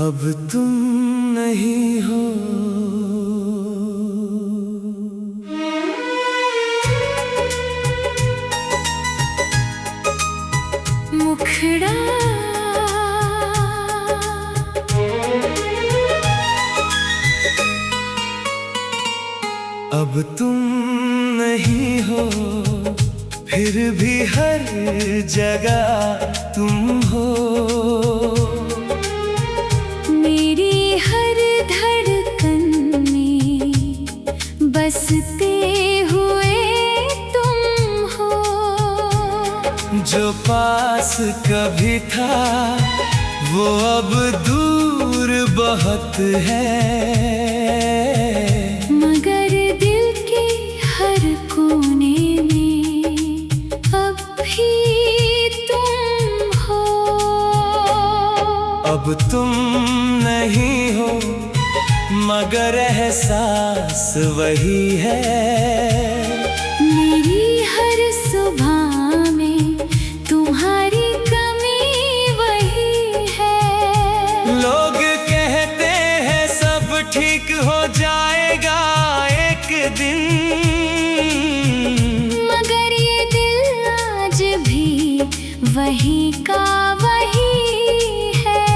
अब तुम नहीं हो। मुखड़ा अब तुम नहीं हो, फिर भी हर जगह तुम हो। मेरी हर धड़कन में बसते हुए तुम हो। जो पास कभी था वो अब दूर बहुत है, मगर दिल के हर कोने में अब भी तुम हो। अब तुम नहीं हो, मगर एहसास वही है। मेरी हर सुबह में तुम्हारी कमी वही है। लोग कहते हैं सब ठीक हो जाएगा एक दिन, मगर ये दिल आज भी वही का वही है।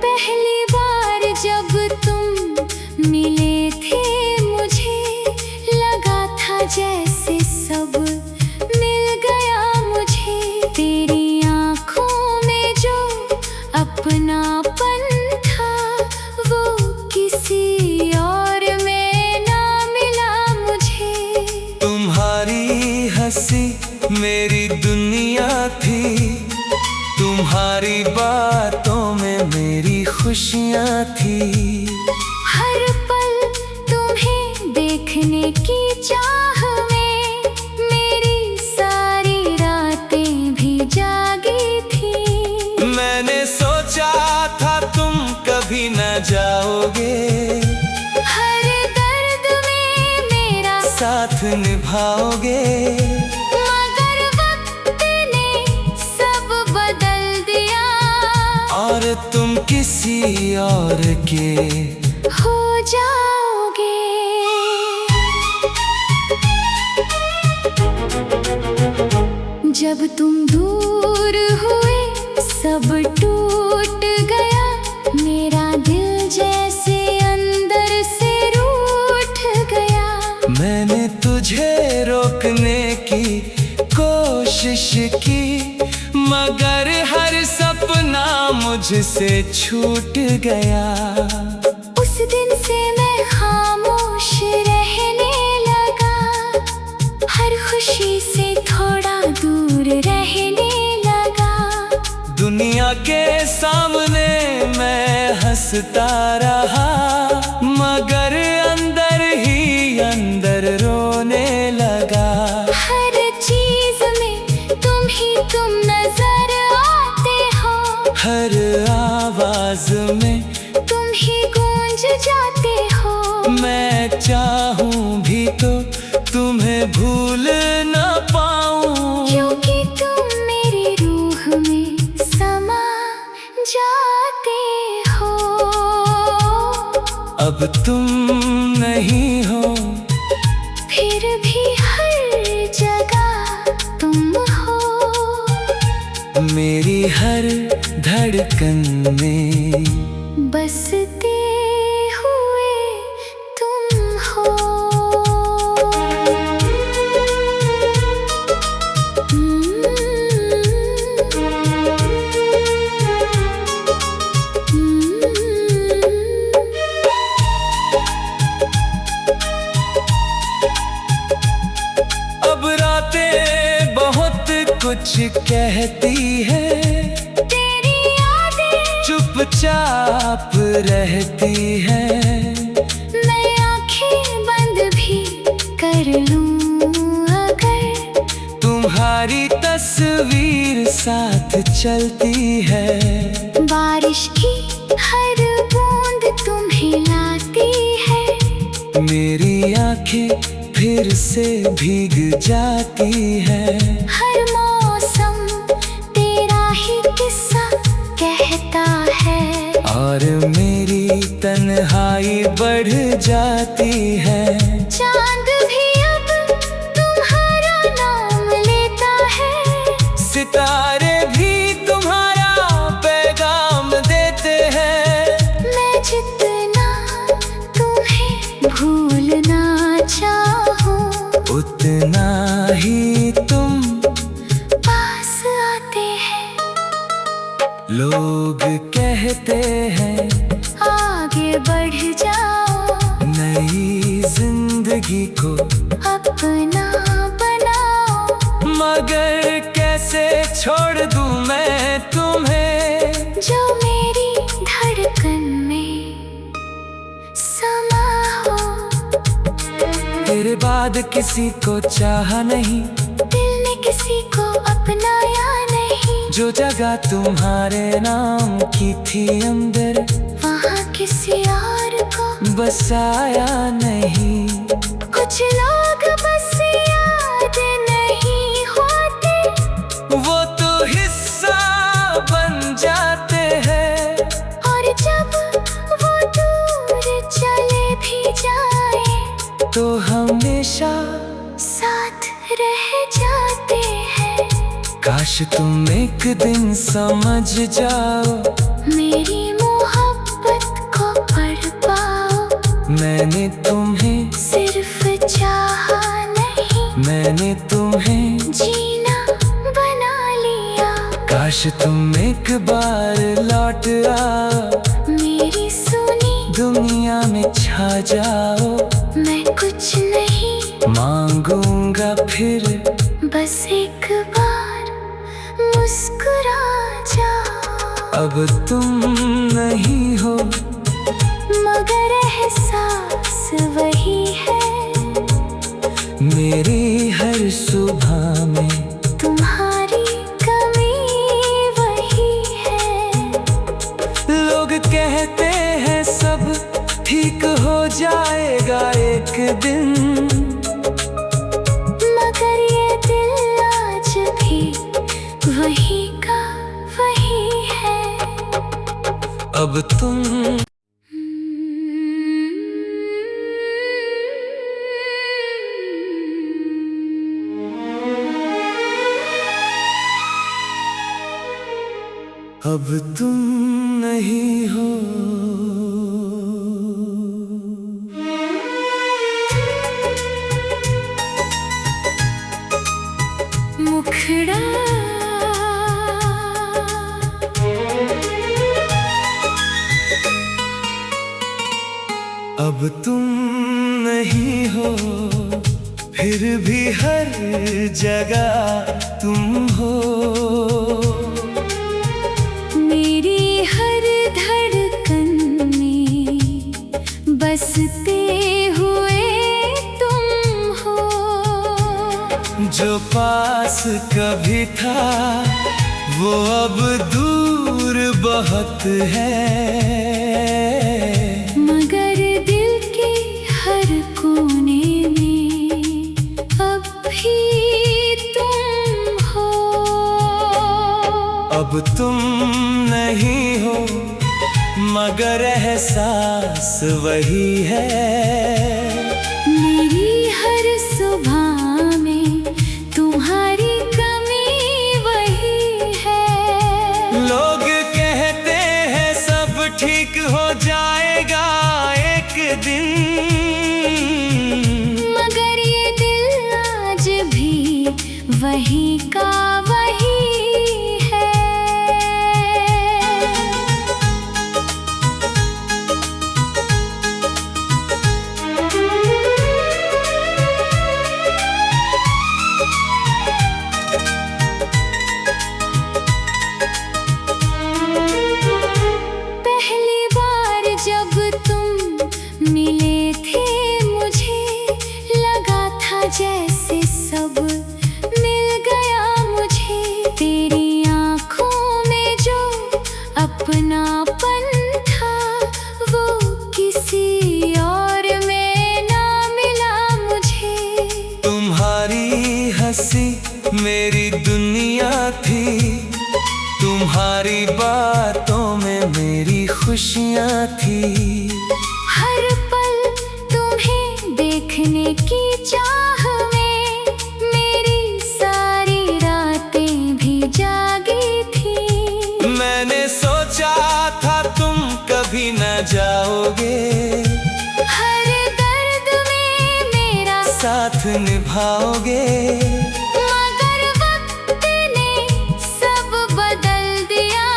पहली बार जब तुम मिले थे मुझे लगा था जैसे सब मिल गया मुझे। तेरी आँखों में जो अपनापन था वो किसी और में ना मिला मुझे। तुम्हारी हंसी मेरी दुनिया थी, तुम्हारी बातों में मेरी खुशियाँ थी। हर पल तुम्हें देखने की चाह में मेरी सारी रातें भी जागी थी। मैंने सोचा था तुम कभी न जाओगे, हर दर्द में मेरा साथ निभाओगे। मगर वक्त ने सब बदल दिया और तुम किसी और के हो जाओगे। जब तुम दूर हुए सब टूट गया, मेरा दिल जैसे अंदर से रूठ गया। मैंने तुझे रोकने की कोशिश की, मगर हर सपना मुझसे छूट गया। उस दिन से मैं खामोश रहने लगा, हर खुशी से थोड़ा दूर रहने लगा। दुनिया के सामने मैं हंसता रहा, मगर अंदर ही अंदर रोने लगा। हर चीज में तुम नजर आते हो, हर आवाज में तुम ही गूंज जाते हो। मैं चाहूं भी तो तुम्हें भूल न पाऊं, क्योंकि तुम मेरी रूह में समा जाते हो। अब तुम नहीं हो, फिर भी हर जगह तुम हो। मेरी हर धड़कन में बसते हुए तुम हो। अब रातें बहुत कुछ कहती है, तेरी यादें चुपचाप रहती है। मैं आंखें बंद भी कर लूं अगर तुम्हारी तस्वीर साथ चलती है। बारिश की हर बूंद तुम्हें लाती है। मेरी आंखें फिर से भीग जाती है। हर मौसम तेरा ही किस्सा कहता है। और मेरी तन्हाई बढ़ जाती है। चांद भी अब तुम्हारा नाम लेता है। सितारे भी तुम्हारा पैगाम देते हैं। मैं जितना तुम्हें भूलना चाहूं, उतना ही तुम पास आते हैं। लोग कहते हैं आगे बढ़ जाओ, नई जिंदगी को अपना बनाओ। मगर कैसे छोड़ दूं मैं तुम्हें, जो मेरी धड़कन में समा हो। तेरे बाद किसी को चाहा नहीं, दिल ने किसी को अपनाया नहीं। जो जगह तुम्हारे नाम की थी अंदर, वहाँ किसी और को बसाया नहीं। कुछ लोग बस याद नहीं होते, वो तो हिस्सा बन जाते हैं। और जब वो दूर चले भी जाए, तो हमेशा साथ रह जाते हैं। काश तुम एक दिन समझ जाओ, मेरी मोहब्बत को पढ़ पाओ। मैंने तुम्हें सिर्फ चाहा नहीं, मैंने तुम्हें जीना बना लिया। काश तुम एक बार लौट आओ, मेरी सुनी दुनिया में छा जाओ। मैं कुछ नहीं मांगूंगा फिर, बस एक बार मुस्कुरा जाओ। अब तुम नहीं हो, मगर एहसास वही है। मेरी हर सुबह में तुम्हारी कमी वही है। लोग कहते हैं सब ठीक हो जाएगा एक दिन, मगर ये दिल आज भी वही का वही है। अब तुम अब तुम नहीं हो। मुखड़ा अब तुम नहीं हो, फिर भी हर जगह तुम हो। मेरी हर धड़कन में बसते हुए तुम हो। जो पास कभी था वो अब दूर बहुत है। मगर दिल के हर कोने में अब भी तुम हो। अब तुम नहीं हो, मगर एहसास वही है। मेरी हर सुबह में तुम्हारी कमी वही है। लोग कहते हैं सब ठीक हो जाएगा एक दिन, मगर ये दिल आज भी वही का वही है। भी। हर पल तुम्हें देखने की चाह में मेरी सारी रातें भी जागी थी। मैंने सोचा था तुम कभी न जाओगे, हर दर्द में मेरा साथ निभाओगे। मगर वक्त ने सब बदल दिया,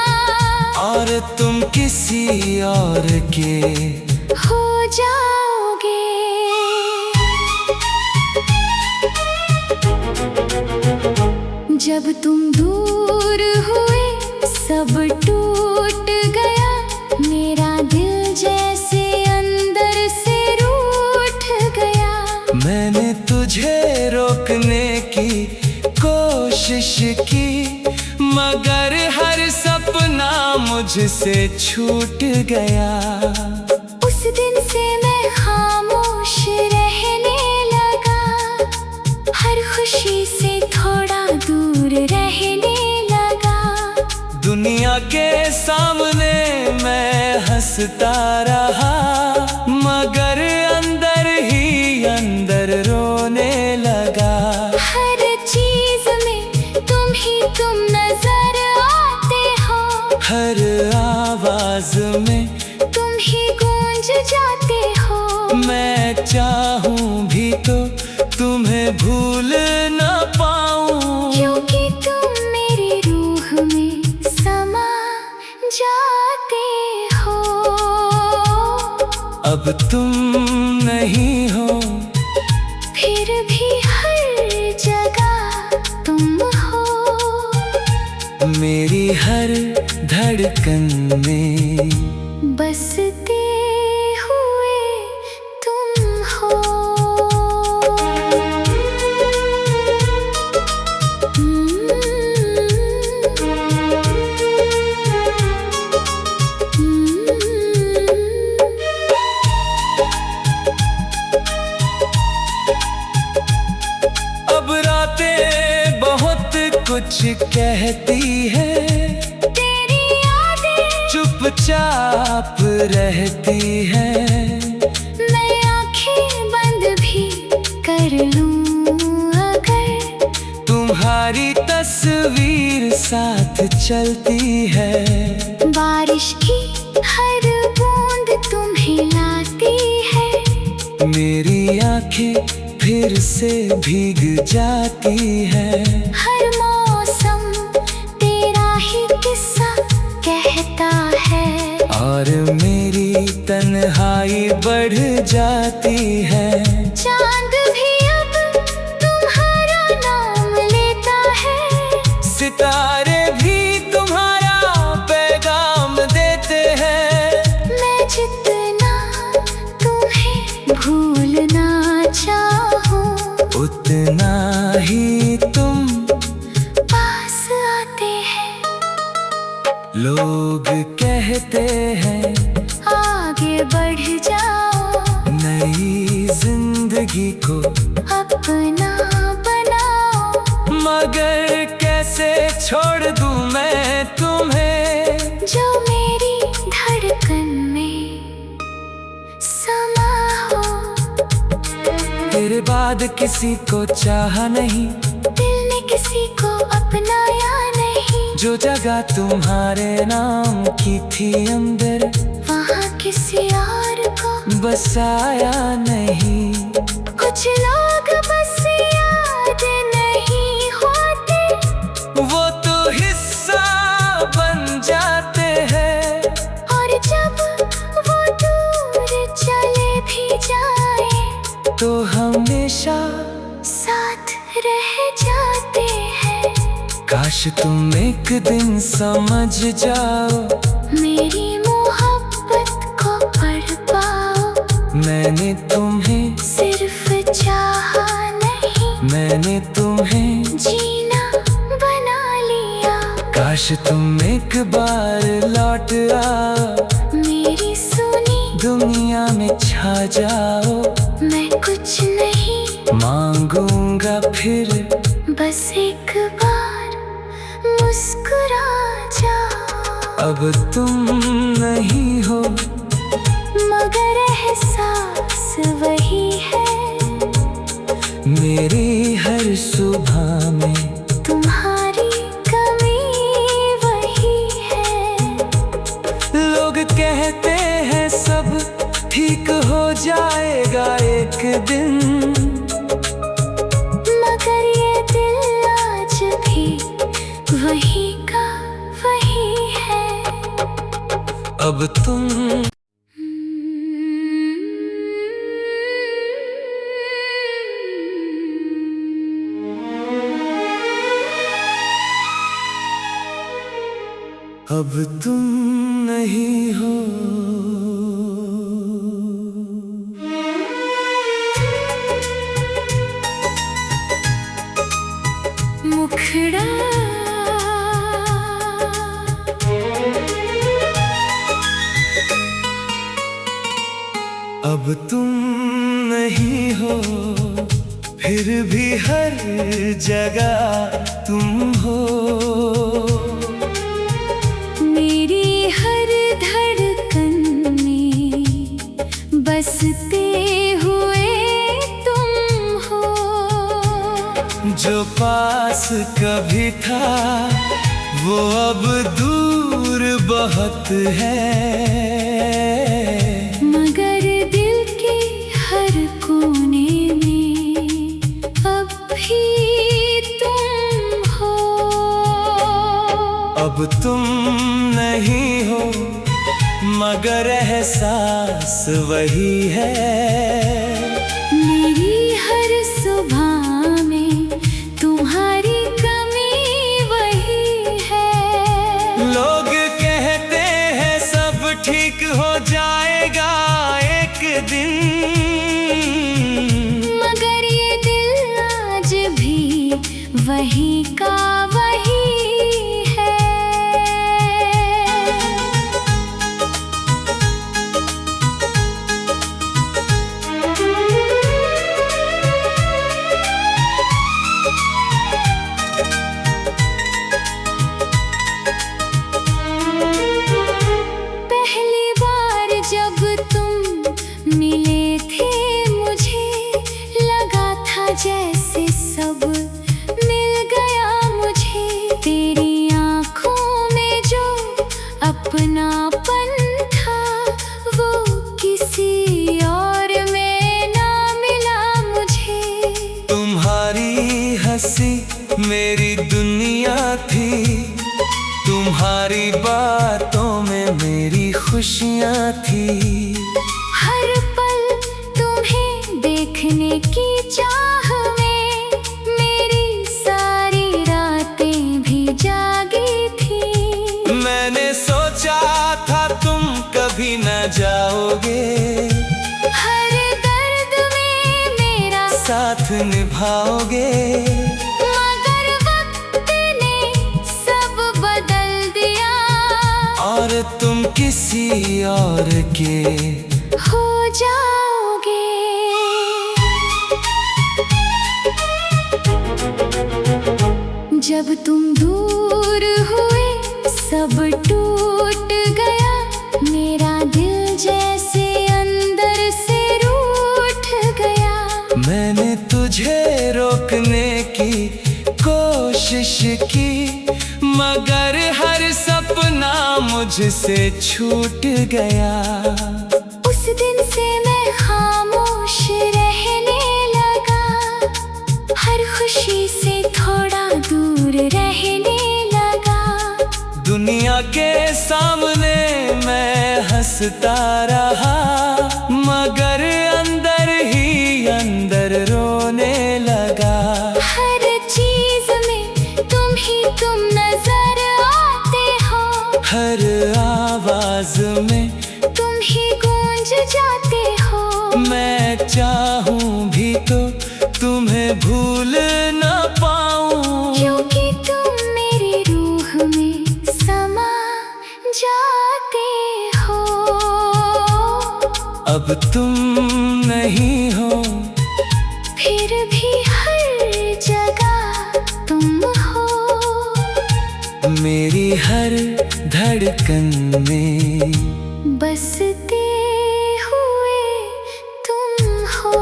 और तुम किसी और के हो जाओगे। जब तुम दूर हुए सब टूट गया, मेरा दिल जैसे अंदर से रूठ गया। मैंने तुझे रोकने की कोशिश की, मगर हर सपना मुझसे छूट गया। उस दिन से मैं खामोश रहने लगा, हर खुशी से थोड़ा दूर रहने लगा। दुनिया के सामने मैं हंसता रहा, मगर अंदर ही अंदर रोने लगा। हर चीज में तुम नजर आते हो, हर आवाज में तुम ही गूंज जाते हो। मैं चाहूं भी तो तुम्हें भूल न पाऊं, क्योंकि तुम मेरी रूह में समा जाते हो। अब तुम नहीं हो, फिर भी हर जगह तुम हो। मेरी हर धड़कन में बसते हुए तुम हो। अब रातें बहुत कुछ कहती है, तेरी यादें चुपचाप रहती है। मैं आंखें बंद भी कर लूं अगर तुम्हारी तस्वीर साथ चलती है। बारिश की हर बूंद तुम्हें लाती है। मेरी आंखें फिर से भीग जाती है। हर मौसम तेरा ही किस्सा कहता है, और मेरी तन्हाई बढ़ जाती है। चांद भी अब तुम्हारा नाम लेता है। सितारे भी तुम्हारा पैगाम देते हैं। मैं जितना तुम्हें भूलना चाहूं, उतना ही तुम पास आते हैं। लोग कहते हैं आगे बढ़ जाओ, नई जिंदगी को अपना बनाओ। मगर कैसे छोड़ दूं मैं तुम्हें, जो मेरी धड़कन में समा हो। तेरे बाद किसी को चाहा नहीं, दिल ने किसी को अपनाया नहीं। जो जगह तुम्हारे नाम की थी अंदर, वहाँ किसी और को बसाया नहीं। कुछ लोग बस याद नहीं होते, वो तो हिस्सा बन जाते हैं। और जब वो दूर चले भी जाए, तो हमेशा साथ रह जाते हैं। काश तुम एक दिन समझ जाओ, मेरी मोहब्बत को पढ़ पाओ। मैंने तुम्हें सिर्फ चाहा नहीं, मैंने तुम्हें जीना बना लिया। काश तुम एक बार लौट आओ, मेरी सुनी दुनिया में छा जाओ। मैं कुछ नहीं मांगूंगा फिर, बस एक बार मुस्कुरा जाओ। अब तुम नहीं हो, दिन, मगर ये दिल आज भी वही का वही है। अब तुम अब तुम नहीं हो। मुखड़ा अब तुम नहीं हो, फिर भी हर जगह तुम हो। मेरी हर धड़कन में बसते हुए तुम हो। जो पास कभी था वो अब दूर बहुत है, मगर दिल के हर कोने में अब भी तुम हो। अब तुम नहीं हो, मगर एहसास वही है। मेरी हर सुबह में तुम्हारी कमी वही है। लोग कहते हैं सब ठीक हो जाएगा एक दिन, मगर ये दिल आज भी वही का वही है। पहली बार जब तुम मिले थे मुझे लगा था जैसे सब मिल गया मुझे। तेरी आँखों में जो अपनापन था वो किसी और में ना मिला मुझे। तुम्हारी हंसी मेरी दुनिया थी, तुम्हारी बातों में मेरी खुशियाँ थी। हर पल तुम्हें देखने की चाह में मेरी सारी रातें भी जागी थी। मैंने सोचा था तुम कभी न जाओगे, हर दर्द में मेरा साथ निभाओगे। मगर वक्त ने सब बदल दिया, और तुम किसी और के हो जाओगे। जब तुम दूर हुए सब टूट गया, मेरा दिल जैसे अंदर से रूठ गया। मैंने तुझे रोकने की कोशिश की, मगर हर सपना मुझसे छूट गया। उस दिन से मैं खामोश रहने लगा, हर खुशी से थोड़ा दूर रहने लगा। दुनिया के सामने मैं हंसता रहा, मगर अंदर ही अंदर रोने लगा। हर चीज में तुम नजर आते हो, हर आवाज में तुम ही गूंज जाते हो। मैं चाहूं भी तो तुम्हें भूल न पाऊं, क्योंकि तुम मेरी रूह में समा जाते हो। अब तुम नहीं हो, फिर भी हर जगह तुम हो। मेरी हर धड़कन में बसते हुए तुम हो।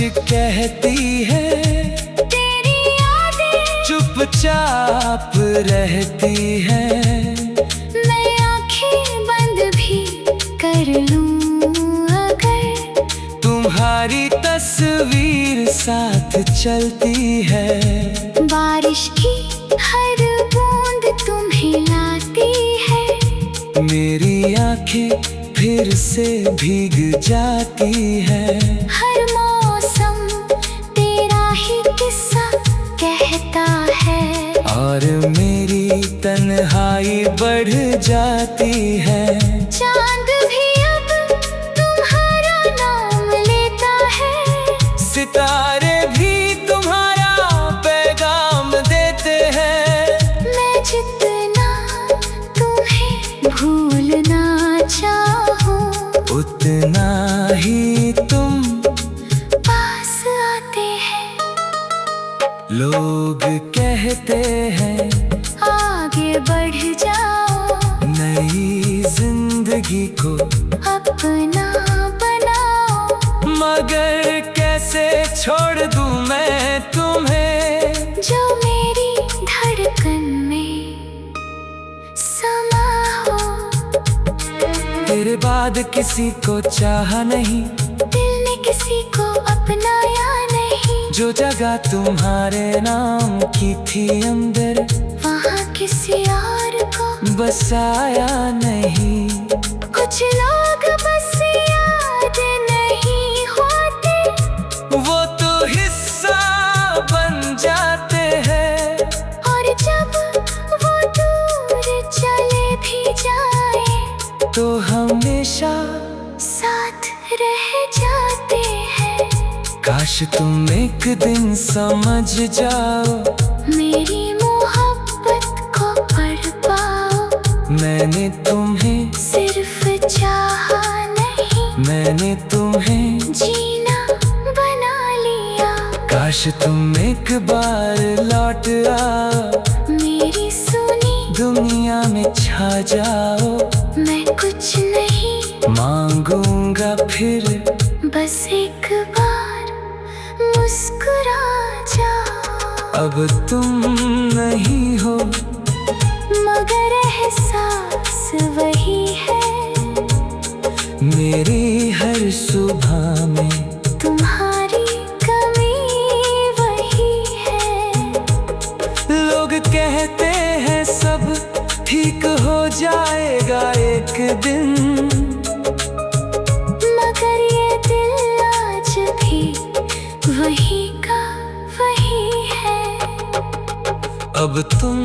कहती है, तेरी यादें चुपचाप रहती है। मैं आंखें बंद भी कर लूं अगर तुम्हारी तस्वीर साथ चलती है। बारिश की हर बूंद तुम्हें लाती है। मेरी आंखें फिर से भीग जाती है। हर मौसम तेरा ही किस्सा कहता है, और मेरी तन्हाई बढ़ जाती है। चांद भी अब तुम्हारा नाम लेता है। सितारे भी तुम्हारा पैगाम देते हैं। मैं जितना तुम्हें भूलना चाहूं, उतना ही तुम पास आते हैं। लोग कहते हैं, आगे बढ़ जाओ, नई जिंदगी को अपना बनाओ। मगर कैसे छोड़ दूं मैं तुम्हें, जो मेरी धड़कन में समा हो। तेरे बाद किसी को चाहा नहीं, दिल ने किसी को अपनाया नहीं। जो जगह तुम्हारे नाम की थी अंदर, वहाँ किसी और को बसाया नहीं। कुछ लोग बस याद नहीं होते, वो तो हिस्सा बन जाते हैं। और जब वो दूर चले भी जाए तो हमेशा साथ रह जाते हैं। काश तुम एक दिन समझ जाओ, मेरी मोहब्बत को पढ़ पाओ। मैंने तुम्हें सिर्फ चाहा नहीं, मैंने तुम्हें जीना बना लिया। काश तुम एक बार लौट आओ, मेरी सुनी दुनिया में छा जाओ। मैं कुछ नहीं मांगूंगा फिर, बस एक बार मुस्कुरा जाओ। अब तुम नहीं हो, मगर एहसास वही है। मेरी हर सुबह में तुम्हारी कमी वही है। लोग कहते हैं सब ठीक हो जाएगा एक दिन, मगर ये दिल आज भी वही का वही है। अब तुम